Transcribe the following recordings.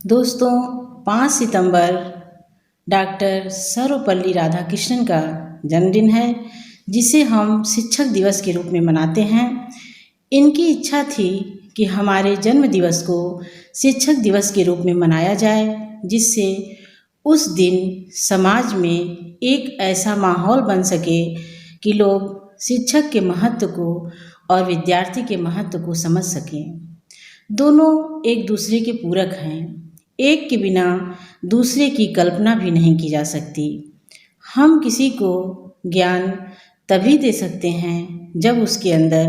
दोस्तों, 5 सितंबर डॉक्टर सर्वपल्ली राधाकृष्णन का जन्मदिन है, जिसे हम शिक्षक दिवस के रूप में मनाते हैं। इनकी इच्छा थी कि हमारे जन्म दिवस को शिक्षक दिवस के रूप में मनाया जाए, जिससे उस दिन समाज में एक ऐसा माहौल बन सके कि लोग शिक्षक के महत्व को और विद्यार्थी के महत्व को समझ सकें। दोनों एक दूसरे के पूरक हैं। एक के बिना दूसरे की कल्पना भी नहीं की जा सकती। हम किसी को ज्ञान तभी दे सकते हैं जब उसके अंदर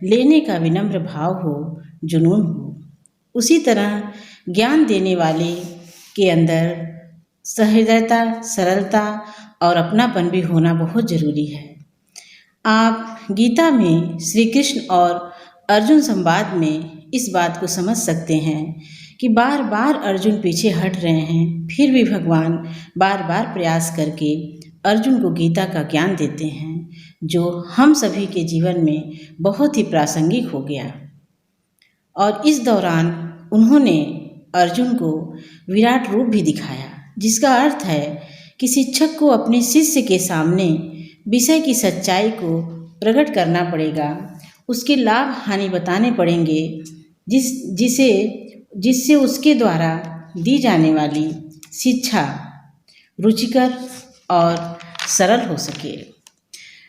लेने का विनम्र भाव हो, जुनून हो। उसी तरह ज्ञान देने वाले के अंदर सहृदयता, सरलता और अपनापन भी होना बहुत ज़रूरी है। आप गीता में श्री कृष्ण और अर्जुन संवाद में इस बात को समझ सकते हैं कि बार बार अर्जुन पीछे हट रहे हैं, फिर भी भगवान बार बार प्रयास करके अर्जुन को गीता का ज्ञान देते हैं, जो हम सभी के जीवन में बहुत ही प्रासंगिक हो गया। और इस दौरान उन्होंने अर्जुन को विराट रूप भी दिखाया, जिसका अर्थ है कि शिक्षक को अपने शिष्य के सामने विषय की सच्चाई को प्रकट करना पड़ेगा, उसके लाभ हानि बताने पड़ेंगे, जिससे उसके द्वारा दी जाने वाली शिक्षा रुचिकर और सरल हो सके।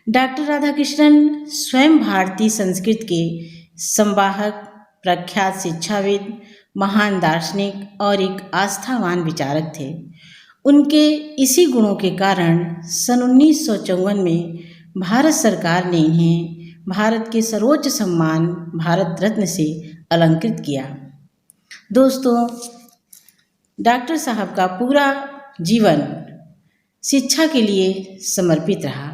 डॉक्टर राधाकृष्णन स्वयं भारतीय संस्कृत के संवाहक, प्रख्यात शिक्षाविद, महान दार्शनिक और एक आस्थावान विचारक थे। उनके इसी गुणों के कारण सन 1954 में भारत सरकार ने इन्हें भारत के सर्वोच्च सम्मान भारत रत्न से अलंकृत किया। दोस्तों, डॉक्टर साहब का पूरा जीवन शिक्षा के लिए समर्पित रहा।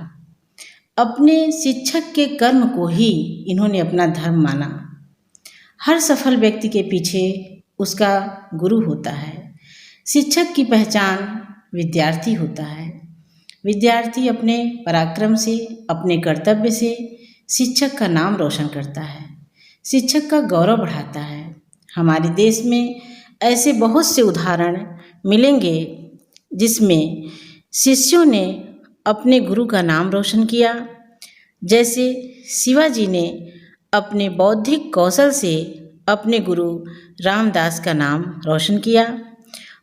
अपने शिक्षक के कर्म को ही इन्होंने अपना धर्म माना। हर सफल व्यक्ति के पीछे उसका गुरु होता है। शिक्षक की पहचान विद्यार्थी होता है। विद्यार्थी अपने पराक्रम से, अपने कर्तव्य से शिक्षक का नाम रोशन करता है, शिक्षक का गौरव बढ़ाता है। हमारे देश में ऐसे बहुत से उदाहरण मिलेंगे जिसमें शिष्यों ने अपने गुरु का नाम रोशन किया। जैसे शिवाजी ने अपने बौद्धिक कौशल से अपने गुरु रामदास का नाम रोशन किया।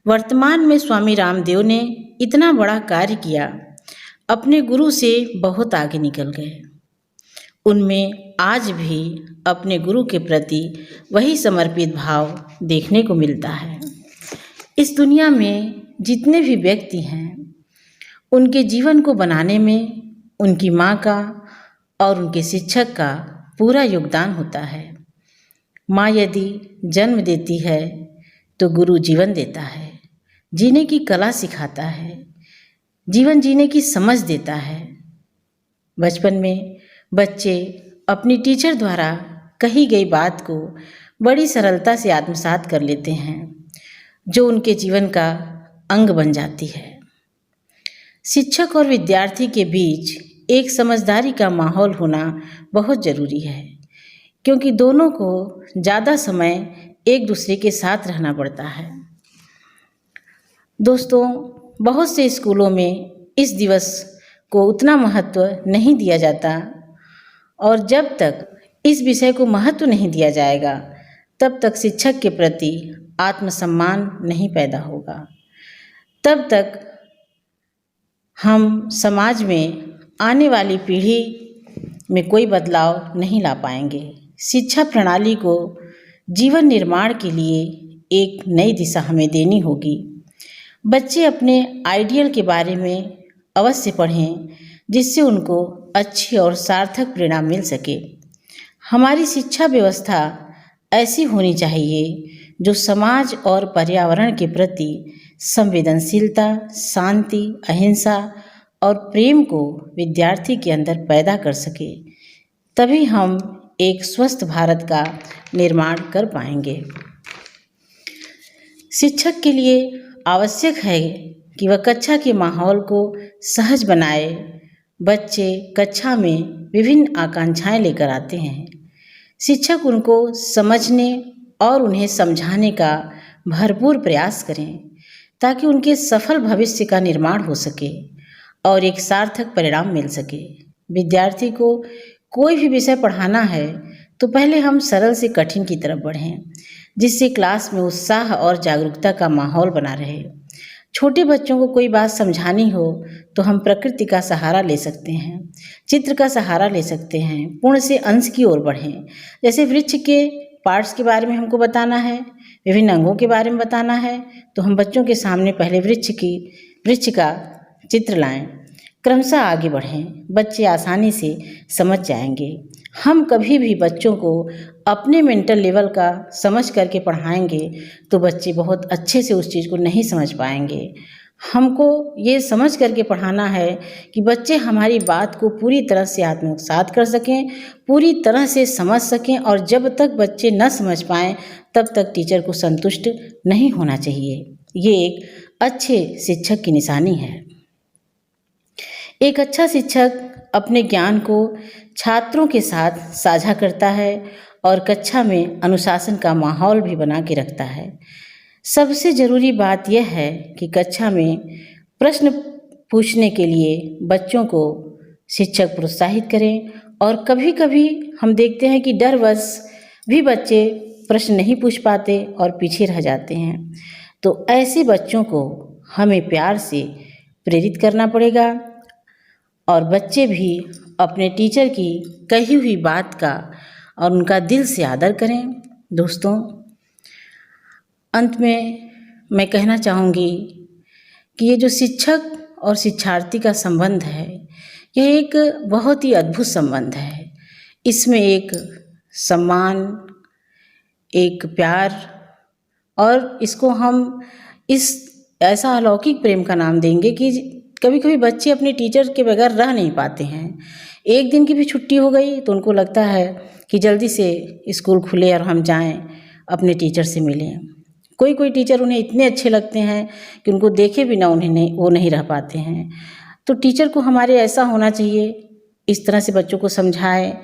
वर्तमान में स्वामी रामदेव ने इतना बड़ा कार्य किया, अपने गुरु से बहुत आगे निकल गए। उनमें आज भी अपने गुरु के प्रति वही समर्पित भाव देखने को मिलता है। इस दुनिया में जितने भी व्यक्ति हैं, उनके जीवन को बनाने में उनकी माँ का और उनके शिक्षक का पूरा योगदान होता है। माँ यदि जन्म देती है तो गुरु जीवन देता है, जीने की कला सिखाता है, जीवन जीने की समझ देता है। बचपन में बच्चे अपनी टीचर द्वारा कही गई बात को बड़ी सरलता से आत्मसात कर लेते हैं, जो उनके जीवन का अंग बन जाती है। शिक्षक और विद्यार्थी के बीच एक समझदारी का माहौल होना बहुत ज़रूरी है, क्योंकि दोनों को ज़्यादा समय एक दूसरे के साथ रहना पड़ता है। दोस्तों, बहुत से स्कूलों में इस दिवस को उतना महत्व नहीं दिया जाता, और जब तक इस विषय को महत्व नहीं दिया जाएगा, तब तक शिक्षक के प्रति आत्मसम्मान नहीं पैदा होगा। तब तक हम समाज में आने वाली पीढ़ी में कोई बदलाव नहीं ला पाएंगे। शिक्षा प्रणाली को जीवन निर्माण के लिए एक नई दिशा हमें देनी होगी। बच्चे अपने आइडियल के बारे में अवश्य पढ़ें, जिससे उनको अच्छी और सार्थक प्रेरणा मिल सके। हमारी शिक्षा व्यवस्था ऐसी होनी चाहिए जो समाज और पर्यावरण के प्रति संवेदनशीलता, शांति, अहिंसा और प्रेम को विद्यार्थी के अंदर पैदा कर सके। तभी हम एक स्वस्थ भारत का निर्माण कर पाएंगे। शिक्षक के लिए आवश्यक है कि वह कक्षा के माहौल को सहज बनाए। बच्चे कक्षा में विभिन्न आकांक्षाएं लेकर आते हैं। शिक्षक उनको समझने और उन्हें समझाने का भरपूर प्रयास करें ताकि उनके सफल भविष्य का निर्माण हो सके और एक सार्थक परिणाम मिल सके। विद्यार्थी को कोई भी विषय पढ़ाना है तो पहले हम सरल से कठिन की तरफ बढ़ें, जिससे क्लास में उत्साह और जागरूकता का माहौल बना रहे। छोटे बच्चों को कोई बात समझानी हो तो हम प्रकृति का सहारा ले सकते हैं, चित्र का सहारा ले सकते हैं, पूर्ण से अंश की ओर बढ़ें। जैसे वृक्ष के पार्ट्स के बारे में हमको बताना है, विभिन्न अंगों के बारे में बताना है, तो हम बच्चों के सामने पहले वृक्ष का चित्र लाएं, क्रमशः आगे बढ़ें। बच्चे आसानी से समझ जाएंगे। हम कभी भी बच्चों को अपने मेंटल लेवल का समझ करके पढ़ाएंगे तो बच्चे बहुत अच्छे से उस चीज़ को नहीं समझ पाएंगे। हमको ये समझ करके पढ़ाना है कि बच्चे हमारी बात को पूरी तरह से आत्मसात कर सकें, पूरी तरह से समझ सकें, और जब तक बच्चे न समझ पाएं तब तक टीचर को संतुष्ट नहीं होना चाहिए। ये एक अच्छे शिक्षक की निशानी है। एक अच्छा शिक्षक अपने ज्ञान को छात्रों के साथ साझा करता है और कक्षा में अनुशासन का माहौल भी बना के रखता है। सबसे ज़रूरी बात यह है कि कक्षा में प्रश्न पूछने के लिए बच्चों को शिक्षक प्रोत्साहित करें, और कभी कभी हम देखते हैं कि डरवश भी बच्चे प्रश्न नहीं पूछ पाते और पीछे रह जाते हैं। तो ऐसे बच्चों को हमें प्यार से प्रेरित करना पड़ेगा और बच्चे भी अपने टीचर की कही हुई बात का और उनका दिल से आदर करें। दोस्तों, अंत में मैं कहना चाहूँगी कि ये जो शिक्षक और शिक्षार्थी का संबंध है, यह एक बहुत ही अद्भुत संबंध है। इसमें एक सम्मान, एक प्यार, और इसको हम इस ऐसा अलौकिक प्रेम का नाम देंगे कि कभी कभी बच्चे अपने टीचर के बगैर रह नहीं पाते हैं। एक दिन की भी छुट्टी हो गई तो उनको लगता है कि जल्दी से स्कूल खुले और हम जाएं, अपने टीचर से मिलें। कोई कोई टीचर उन्हें इतने अच्छे लगते हैं कि उनको देखे भी ना वो नहीं रह पाते हैं। तो टीचर को हमारे ऐसा होना चाहिए, इस तरह से बच्चों को समझाएं,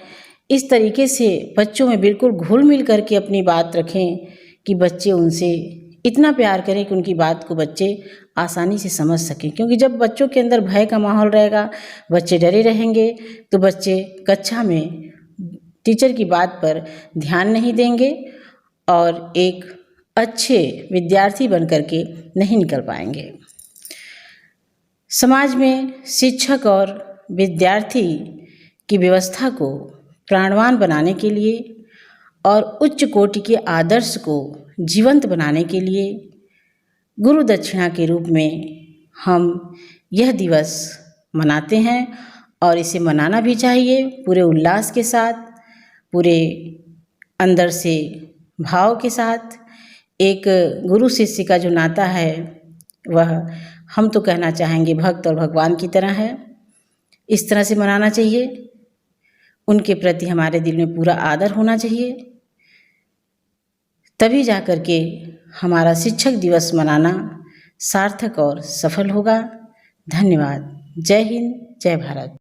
इस तरीके से बच्चों में बिल्कुल घुल मिल करके अपनी बात रखें कि बच्चे उनसे इतना प्यार करें कि उनकी बात को बच्चे आसानी से समझ सकें। क्योंकि जब बच्चों के अंदर भय का माहौल रहेगा, बच्चे डरे रहेंगे, तो बच्चे कक्षा में टीचर की बात पर ध्यान नहीं देंगे और एक अच्छे विद्यार्थी बन करके नहीं निकल पाएंगे। समाज में शिक्षक और विद्यार्थी की व्यवस्था को प्राणवान बनाने के लिए और उच्च कोटि के आदर्श को जीवंत बनाने के लिए गुरु दक्षिणा के रूप में हम यह दिवस मनाते हैं, और इसे मनाना भी चाहिए पूरे उल्लास के साथ, पूरे अंदर से भाव के साथ। एक गुरु शिष्य का जो नाता है वह हम तो कहना चाहेंगे भक्त और भगवान की तरह है। इस तरह से मनाना चाहिए। उनके प्रति हमारे दिल में पूरा आदर होना चाहिए, तभी जा कर के हमारा शिक्षक दिवस मनाना सार्थक और सफल होगा। धन्यवाद। जय हिंद, जय भारत।